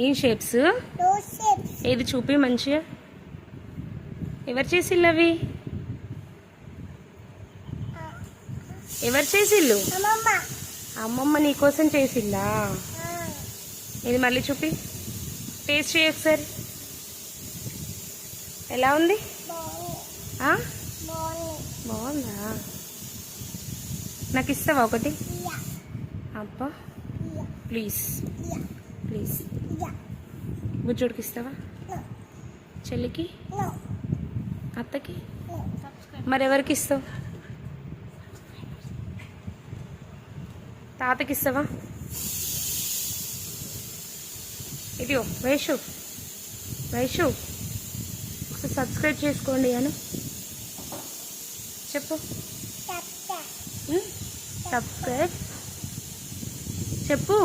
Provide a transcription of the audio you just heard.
ఏం షేప్స్? ఏది చూపి మంచిగా. ఎవరు చేసిల్లు అవి? ఎవరు చేసిల్లు? అమ్మమ్మ నీకోసం చేసిల్లా? ఇది మళ్ళీ చూపి, టేస్ట్ చేయి ఒకసారి. ఎలా ఉంది? బాగుందా? నాకు ఇస్తావా ఒకటి? అబ్బా ప్లీజ్ ప్లీజ్. బుజ్జోడికి ఇస్తావా? చెల్లికి? అత్తకి? మరెవరికి ఇస్తావు? తాతకి ఇస్తావా? ఇదిగో వైషు, వైషు ఒకసారి సబ్స్క్రైబ్ చేసుకోండి అను చెప్పు. సబ్స్క్రైబ్ చెప్పు.